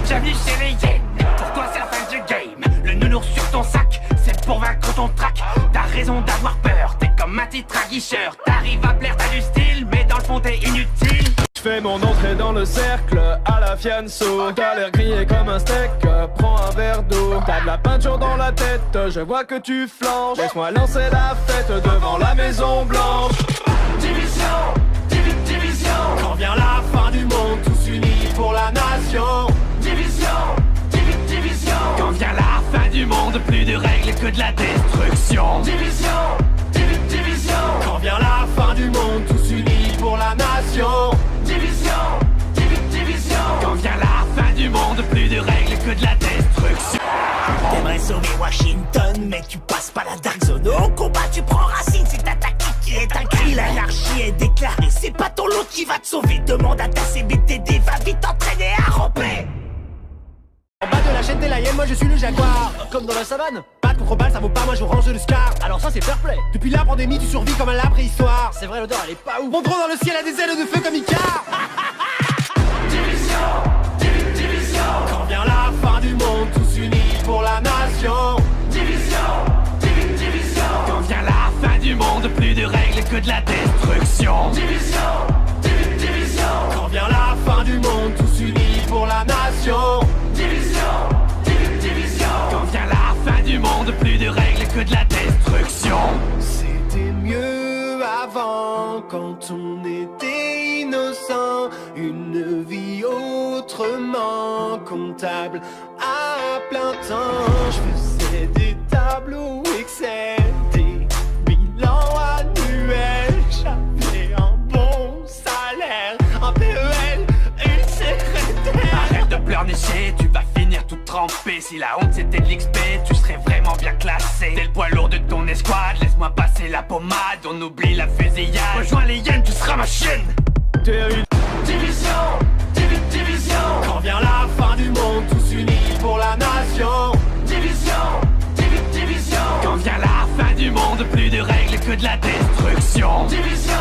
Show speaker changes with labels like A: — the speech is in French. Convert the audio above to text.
A: Bienvenue chez les hyènes. Pour toi c'est la fin du game. Le nounours sur ton sac, c'est pour vaincre ton trac. T'as raison d'avoir peur, t'es comme un titre aguicheur. T'arrives à plaire, t'as du style, mais dans le fond t'es inutile.
B: J'fais mon entrée dans le cercle à la fianso. T'as l'air grillé comme un steak, prends un verre d'eau. T'as de la peinture dans la tête, je vois que tu flanches. Laisse-moi lancer la fête devant la Maison Blanche.
A: Division, division. Quand vient la fin du monde, tous unis pour la nation. Division, division. Quand vient la fin du monde, plus de règles que de la destruction. Division, division. Quand vient la fin du monde, tous unis pour la nation. Division, division. Quand vient la fin du monde, plus de règles que de la destruction.
C: T'aimerais sauver Washington, mais tu passes pas la Dark Zone. Au combat, tu prends racine, c'est ta tactique qui est un cri. L'anarchie est déclarée, c'est pas ton lot qui va te sauver. Demande à ta CBTD, va vite t'entraîner à ramper.
D: En bas de la chaîne, t'es la hyène, moi je suis le jaguar. Comme dans la savane. Balle contre balle, ça vaut pas, moi je range le scar. Alors ça c'est fair play. Depuis la pandémie, tu survis comme un la préhistoire. C'est vrai, l'odeur elle est pas ouf. Mon drone dans le ciel a des ailes de feu comme Icar.
A: Division, division. Quand vient la fin du monde, tous unis pour la nation. Division, division. Quand vient la fin du monde, plus de règles que de la destruction. Division, division. Quand vient la fin du monde, tous unis pour la nation. Division, division. Quand vient la fin du monde, plus de règles que de la destruction.
D: C'était mieux avant quand on était innocent. Une vie autrement comptable à plein temps. Je faisais des tableaux Excel, des bilans annuels. J'avais un bon salaire, un PEL, une secrétaire.
A: Arrête de pleurnicher, tu vas finir tout trempé. Si la honte c'était de l'XP, tu serais vraiment bien classé. T'es le poids lourd de ton escouade, laisse-moi passer la pommade. On oublie la fusillade, rejoins les hyènes, tu seras ma chienne. Division, division. Quand vient la fin du monde, tous unis pour la nation. Division, division. Quand vient la fin du monde, plus de règles que de la destruction. Division,